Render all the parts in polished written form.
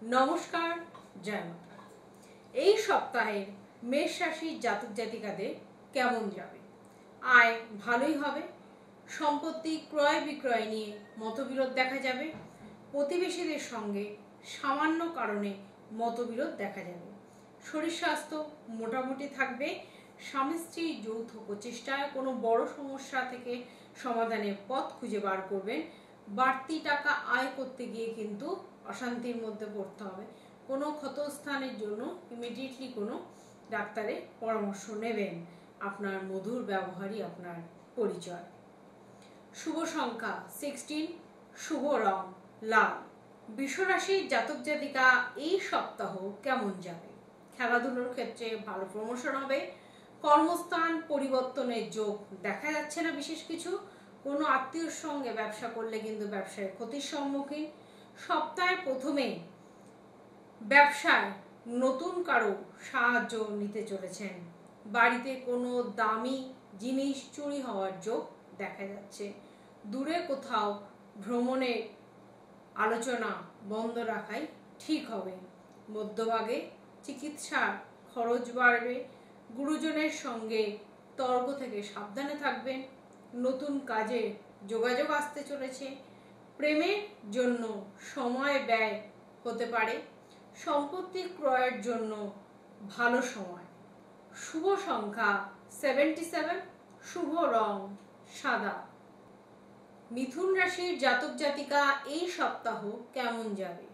নমস্কার, জয় মাতা। এই সপ্তাহে মেষ রাশির জাতক জাতিকাদের কেমন যাবে? আয় ভালোই হবে। সম্পত্তি ক্রয় বিক্রয় নিয়ে মতবিরোধ দেখা যাবে। প্রতিবেশীদের সঙ্গে সামান্য কারণে মতবিরোধ দেখা যাবে। শরীর স্বাস্থ্য মোটামুটি থাকবে। স্বামী স্ত্রীর যৌথ প্রচেষ্টায় কোনো বড় সমস্যা থেকে সমাধানের পথ খুঁজে বার করবেন। বাড়তি টাকা আয় করতে গিয়ে কিন্তু অশান্তির মধ্যে পড়তে হবে। কোনো ক্ষতস্থানের জন্য ইমিডিয়েটলি কোনো ডাক্তারের পরামর্শ নেবেন। আপনার মধুর ব্যবহারই আপনার পরিচয়। শুভ সংখ্যা 16, শুভ রং লাল। বৃষরাশির জাতক জাতিকা এই সপ্তাহ কেমন যাবে? খেলাধুলোর ক্ষেত্রে ভালো প্রমোশন হবে। কর্মস্থান পরিবর্তনের যোগ দেখা যাচ্ছে না বিশেষ কিছু। কোনো আত্মীয়র সঙ্গে ব্যবসা করলে কিন্তু ব্যবসায় ক্ষতির সম্মুখীন। সপ্তাহের প্রথমে ব্যবসায় নতুন কারো সাহায্য নিতে চলেছেন। বাড়িতে কোনো দামি জিনিস চুরি হওয়ার যোগ দেখা যাচ্ছে। দূরে কোথাও ভ্রমণের আলোচনা বন্ধ রাখাই ঠিক হবে। মধ্যভাগে চিকিৎসার খরচ বাড়বে। গুরুজনের সঙ্গে তর্ক থেকে সাবধানে থাকবেন। নতুন কাজে যোগাযোগ আসতে চলেছে। প্রেমের জন্য সময় ব্যয় হতে পারে। সম্পত্তি ক্রয়ের জন্য ভালো সময়। শুভ সংখ্যা 77, শুভ রং সাদা। মিথুন রাশির জাতক জাতিকা এই সপ্তাহ কেমন যাবে?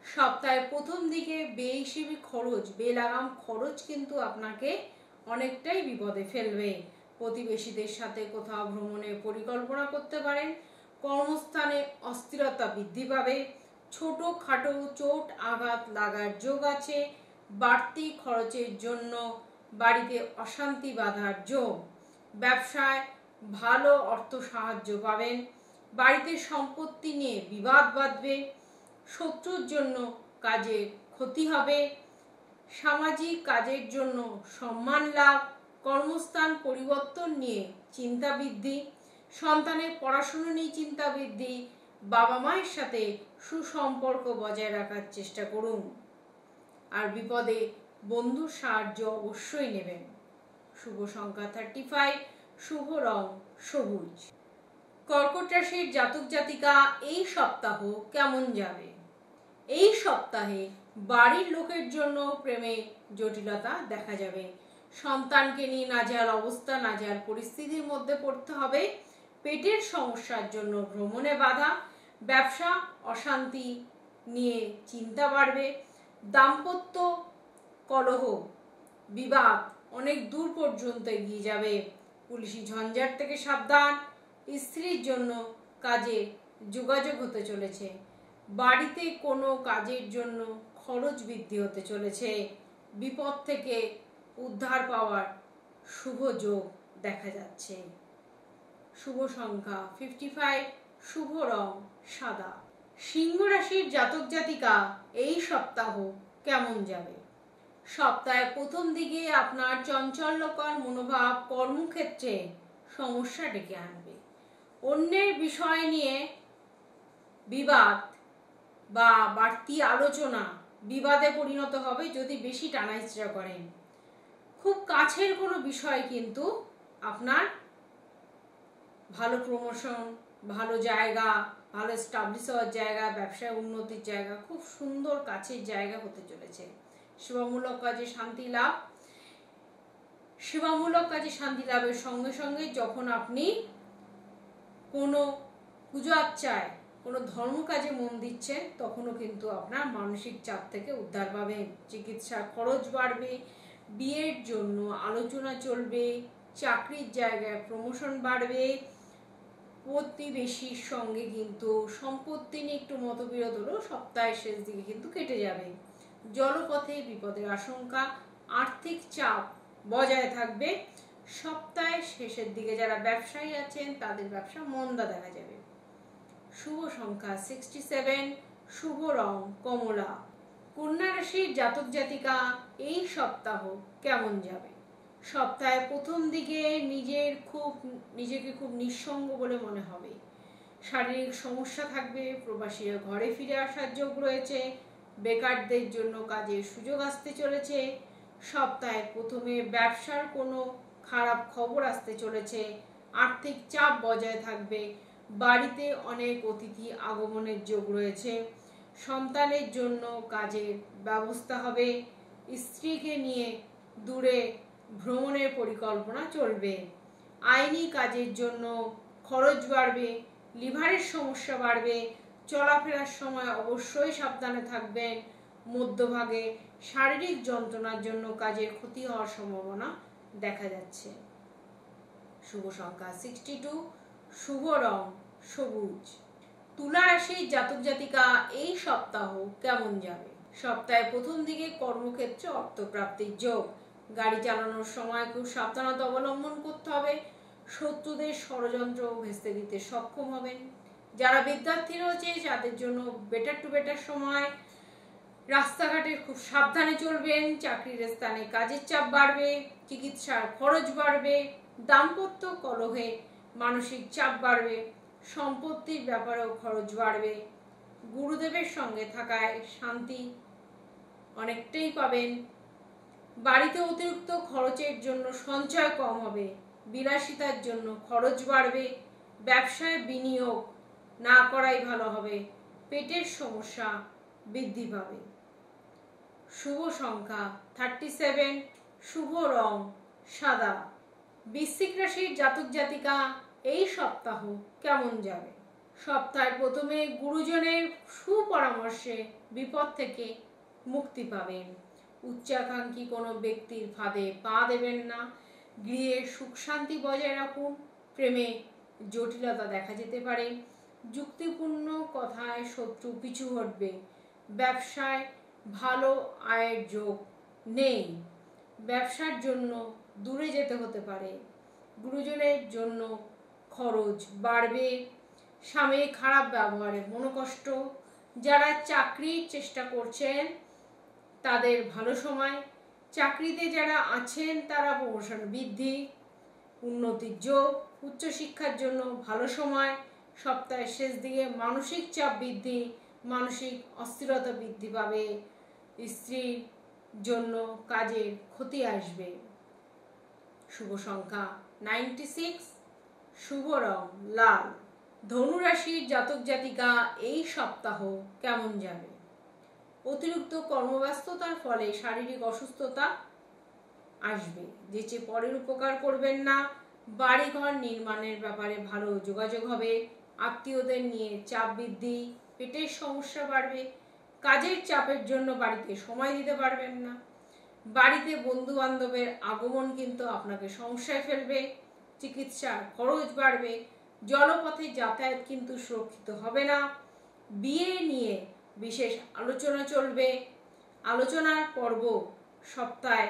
সপ্তাহের প্রথম দিকে বেহিসেবি খরচ, বেলাগাম খরচ কিন্তু আপনাকে অনেকটাই বিপদে ফেলবে। প্রতিবেশীদের সাথে কোথাও ভ্রমণের পরিকল্পনা করতে পারেন। কর্মস্থানে অস্থিরতা বৃদ্ধি পাবে। ছোটখাটো চোট আঘাত লাগার যোগ আছে। বাড়তি খরচের জন্য বাড়িতে অশান্তি বাঁধার যোগ। ব্যবসায় ভালো অর্থ সাহায্য পাবেন। বাড়িতে সম্পত্তি নিয়ে বিবাদ বাঁধবে। শত্রুর জন্য কাজে ক্ষতি হবে। সামাজিক কাজের জন্য সম্মান লাভ। কর্মস্থান পরিবর্তন নিয়ে চিন্তা বৃদ্ধি। সন্তানের পড়াশোনা নিয়ে চিন্তা বৃদ্ধি। বাবা মায়ের সাথে সুসম্পর্ক বজায় রাখার চেষ্টা করুন। আর বিপদে বন্ধুর সাহায্য অবশ্যই নেবেন। শুভ সংখ্যা 35, শুভ রং সবুজ। কর্কট রাশির জাতক জাতিকা এই সপ্তাহ কেমন যাবে? এই সপ্তাহে বাড়ির লোকের জন্য প্রেমে জটিলতা দেখা যাবে। সন্তানকে নিয়ে নাজেহাল অবস্থা, নাজেহাল পরিস্থিতির মধ্যে পড়তে হবে। পেটের সমস্যার জন্য ভ্রমণে বাধা। ব্যবসা অশান্তি নিয়ে চিন্তা বাড়বে। দাম্পত্য কলহ বিবাদ অনেক দূর পর্যন্ত এগিয়ে যাবে। পুলিশি ঝঞ্ঝাট থেকে সাবধান। স্ত্রীর জন্য কাজে যোগাযোগ হতে চলেছে। বাড়িতে কোনো কাজের জন্য খরচ বৃদ্ধি হতে চলেছে। বিপদ থেকে উদ্ধার পাওয়ার শুভ যোগ দেখা যাচ্ছে। শুভ সংখ্যা 55, শুভ রং সাদা। সিংহ রাশির জাতক জাতিকা এই সপ্তাহ কেমন যাবে? সপ্তাহের প্রথম দিকে আপনার চঞ্চল্যকর মনোভাব কর্মক্ষেত্রে সমস্যা ডেকে আনবে। অন্যের বিষয় নিয়ে বিবাদ বা বাড়তি আলোচনা বিবাদে পরিণত হবে যদি বেশি টানাহেঁচড়া করেন। খুব কাছের কোনো বিষয় কিন্তু আপনার ভালো প্রমোশন, ভালো জায়গা, ভালো এস্টাবলিশ হওয়ার জায়গা, ব্যবসায় উন্নতির জায়গা, খুব সুন্দর কাছের জায়গা হতে চলেছে। সেবামূলক কাজে শান্তি লাভ। সেবামূলক কাজে শান্তি লাভের সঙ্গে সঙ্গে যখন আপনি কোনো পুজো আর্চায়, কোনো ধর্ম কাজে মন দিচ্ছেন, তখনও কিন্তু আপনার মানসিক চাপ থেকে উদ্ধার পাবেন। চিকিৎসার খরচ বাড়বে। বিয়ের জন্য আলোচনা চলবে। চাকরির জায়গায় প্রমোশন বাড়বে। প্রতিবেশীর সঙ্গে কিন্তু সম্পত্তি নিয়ে একটু মতবিরোধ হলেও সপ্তাহের শেষ দিকে কিন্তু কেটে যাবে। জলপথে বিপদের আশঙ্কা। আর্থিক চাপ বজায় থাকবে। সপ্তাহের শেষের দিকে যারা ব্যবসায়ী আছেন তাদের ব্যবসা মন্দা দেখা যাবে। শুভ সংখ্যা 67, শুভ রং কমলা। কন্যা রাশির জাতক জাতিকা এই সপ্তাহ কেমন যাবে? সপ্তাহের প্রথম দিকে নিজেকে খুব নিঃসঙ্গ বলে মনে হবে। শারীরিক সমস্যা থাকবে, প্রবাসীরা ঘরে ফিরে আসার যোগ রয়েছে, বেকারদের জন্য কাজের সুযোগ আসতে চলেছে, সপ্তাহের প্রথমে ব্যবসার কোনো খারাপ খবর আসতে চলেছে, আর্থিক চাপ বজায় থাকবে, বাড়িতে অনেক অতিথি আগমনের যোগ রয়েছে, সন্তানের জন্য কাজের ব্যবস্থা হবে, স্ত্রীকে নিয়ে দূরে ভ্রমণের পরিকল্পনা চলবে, আইনি কাজের জন্য খরচ বাড়বে, লিভারের সমস্যা বাড়বে, চলাফেরার সময় অবশ্যই সাবধানে থাকবেন, মধ্যভাগে শারীরিক যন্ত্রণার জন্য কাজের ক্ষতি হওয়ার সম্ভাবনা দেখা যাচ্ছে। শুভ সংখ্যা 62, শুভ রং সবুজ। তুলা রাশির জাতক জাতিকা এই সপ্তাহ কেমন যাবে? সপ্তাহের প্রথম দিকে কর্মক্ষেত্রে অর্থপ্রাপ্তির যোগ, গাড়ি চালানোর সময় খুব সাবধানতা অবলম্বন করতে হবে, শত্রুদের ষড়যন্ত্র ভেস্তে দিতে সক্ষম হবেন। যারা বিদ্যার্থী রয়েছে তাদের জন্য বেটার টু বেটার সময়, রাস্তাঘাটে খুব সাবধানে চলবেন, চাকরির স্থানে কাজের চাপ বাড়বে, চিকিৎসার খরচ বাড়বে, দাম্পত্য কলহে মানসিক চাপ বাড়বে, সম্পত্তির ব্যাপারেও খরচ বাড়বে, গুরুদেবের সঙ্গে থাকায় শান্তি অনেকটাই পাবেন, বাড়িতে অতিরিক্ত খরচের জন্য সঞ্চয় কম হবে, বিলাসিতার জন্য খরচ বাড়বে, ব্যবসায় বিনিয়োগ না করাই ভালো হবে, পেটের সমস্যা বৃদ্ধি পাবে। শুভ সংখ্যা 37, শুভ রং সাদা। বৃশ্চিক রাশির জাতক জাতিকা এই সপ্তাহ কেমন যাবে? সপ্তাহের প্রথমে গুরুজনের সুপরামর্শে বিপদ থেকে মুক্তি পাবেন, উচ্চাকাঙ্ক্ষী কোনো ব্যক্তির ফাঁদে পা দেবেন না, গৃহে সুখ শান্তি বজায় রাখুন, প্রেমে জটিলতা দেখা যেতে পারে, যুক্তিপূর্ণ কথায় শত্রু পিছু হটবে, ব্যবসায় ভালো আয়ের যোগ নেই, ব্যবসার জন্য দূরে যেতে হতে পারে, গুরুজনের জন্য খরচ বাড়বে, স্বামীর খারাপ ব্যবহারে মনোকষ্ট, যারা চাকরির চেষ্টা করছেন তাদের ভালো সময়, চাকরিতে যারা আছেন তারা প্রমোশন বৃদ্ধি, উন্নতির যোগ, উচ্চশিক্ষার জন্য ভালো সময়, সপ্তাহের শেষ দিকে মানসিক চাপ বৃদ্ধি, মানসিক অস্থিরতা বৃদ্ধি পাবে, স্ত্রীর জন্য কাজের ক্ষতি আসবে। শুভ সংখ্যা 96, শুভ রং লাল। ধনু রাশির জাতক জাতিকা এই সপ্তাহ কেমন যাবে? অতিরিক্ত কর্মব্যস্ততার ফলে শারীরিক অসুস্থতা আসবে, যেচে পরের উপকার করবেন না, বাড়িঘর নির্মাণের ব্যাপারে ভালো যোগাযোগ হবে, আত্মীয়দের নিয়ে চাপ বৃদ্ধি, পেটের সমস্যা বাড়বে, কাজের চাপের জন্য বাড়িতে সময় দিতে পারবেন না, বাড়িতে বন্ধু বান্ধবের আগমন কিন্তু আপনাকে সমস্যায় ফেলবে, চিকিৎসার খরচ বাড়বে, জলপথে যাতায়াত কিন্তু সুরক্ষিত হবে না, বিয়ে নিয়ে বিশেষ আলোচনা চলবে, আলোচনার পর্ব সপ্তাহে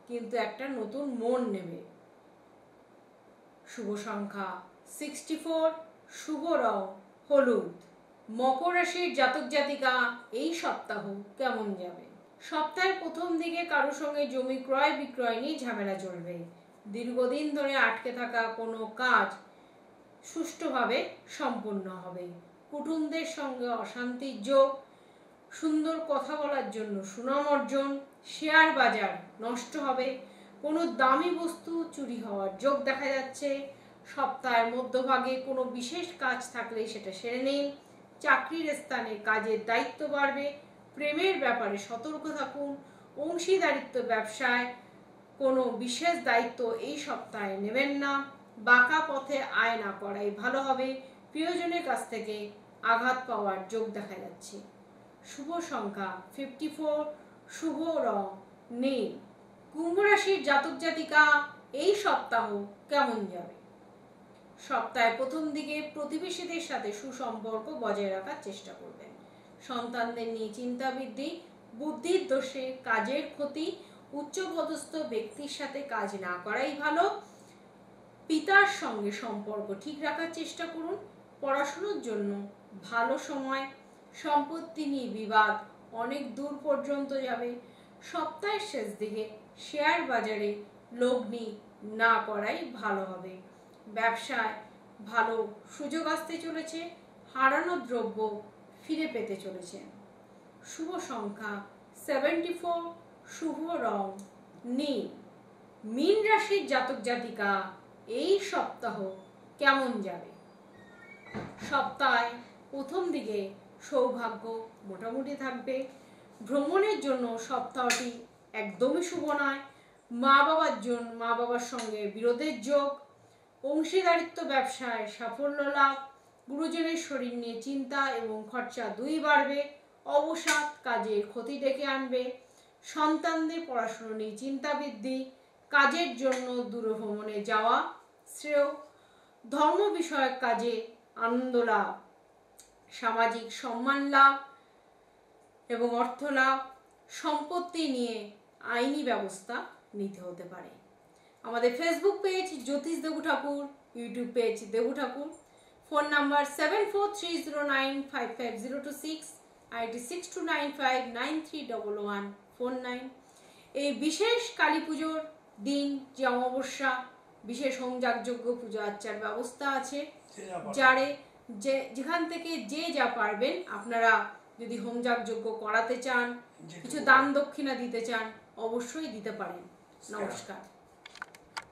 কিন্তু একটা নতুন মন নেবে। শুভ সংখ্যা 64, শুভ রং হলুদ। মকর রাশির জাতক জাতিকা এই সপ্তাহ কেমন যাবে? সপ্তাহের প্রথম দিকে কারোর সঙ্গে জমি ক্রয় বিক্রয় নিয়ে ঝামেলা চলবে, দীর্ঘদিন ধরে আটকে থাকা কোনো কাজ সুষ্ঠুভাবে সম্পন্ন হবে, কুটুমদের সঙ্গে অশান্তির যোগ, সুন্দর কথা বলার জন্য সুনাম অর্জন, শেয়ার বাজার নষ্ট হবে, কোনো দামি বস্তু চুরি হওয়ার যোগ দেখা যাচ্ছে, সপ্তাহের মধ্যভাগে কোনো বিশেষ কাজ থাকলে সেটা সেরে নিন, চাকরির স্থানে কাজের দায়িত্ব বাড়বে, প্রেমের ব্যাপারে সতর্ক থাকুন, অংশীদারিত্ব ব্যবসায় কোনো বিশেষ দায়িত্ব এই সপ্তাহে নেবেন না, বাঁকা পথে আয় না করাই ভালো হবে, প্রিয়জনের কাছ থেকে আঘাত পাওয়ার যোগ দেখা যাচ্ছে। শুভ সংখ্যা 54, শুভ রং নীল। কুম্ভ রাশির জাতক জাতিকা এই সপ্তাহ কেমন যাবে? সপ্তাহের প্রথম দিকে প্রতিবেশীদের সাথে সুসম্পর্ক বজায় রাখার চেষ্টা করবেন, সন্তানদের নিয়ে চিন্তা বৃদ্ধি, বুদ্ধির দোষে কাজের ক্ষতি, উচ্চপদস্থ ব্যক্তির সাথে কাজ না করাই ভালো, পিতার সঙ্গে সম্পর্ক ঠিক রাখার চেষ্টা করুন, পড়াশোনার জন্য ভালো সময়, সম্পত্তি নিয়ে বিবাদ অনেক দূর পর্যন্ত যাবে, সপ্তাহের শেষ দিকে শেয়ার বাজারে লগ্নি না করাই ভালো হবে, ব্যবসায় ভালো সুযোগ আসতে চলেছে, হারানো দ্রব্য ফিরে পেতে চলেছেন। শুভ সংখ্যা 74, শুভ রং নীল। মীন রাশির জাতক জাতিকা এই সপ্তাহ কেমন যাবে? সপ্তাহে প্রথম দিকে সৌভাগ্য মোটামুটি থাকবে। ভ্রমণের জন্য সপ্তাহটি একদমই শুভ নয়। মা বাবার সঙ্গে বিরোধের যোগ, অংশীদারিত্ব ব্যবসায় সাফল্য লাভ, গুরুজনের শরীর নিয়ে চিন্তা এবং খরচা দুই বাড়বে। অবসাদ কাজের ক্ষতি ডেকে আনবে। সন্তানদের পড়াশোনা নিয়ে চিন্তা বৃদ্ধি, কাজের জন্য দূরভ্রমণে যাওয়া শ্রেয়, ধর্ম বিষয়ক কাজে আনন্দ লাভ, সামাজিক সম্মান লাভ এবং অর্থ লাভ, সম্পত্তি নিয়ে আইনি ব্যবস্থা নিতে হতে পারে। আমাদের ফেসবুক পেজ জ্যোতিষ দেবু ঠাকুর, ইউটিউব পেজ দেবু ঠাকুর, ফোন নাম্বার 7430955026, আইডি 6295931149। এই বিশেষ কালী পুজোর দিন যে অমাবস্যা, বিশেষ হোমযাগযজ্ঞ পুজো আর্চার ব্যবস্থা আছে। যেখান থেকে যে যা পারবেন, আপনারা যদি হোমযাগযজ্ঞ করাতে চান, কিছু দান দক্ষিণা দিতে চান, অবশ্যই দিতে পারেন। নমস্কার।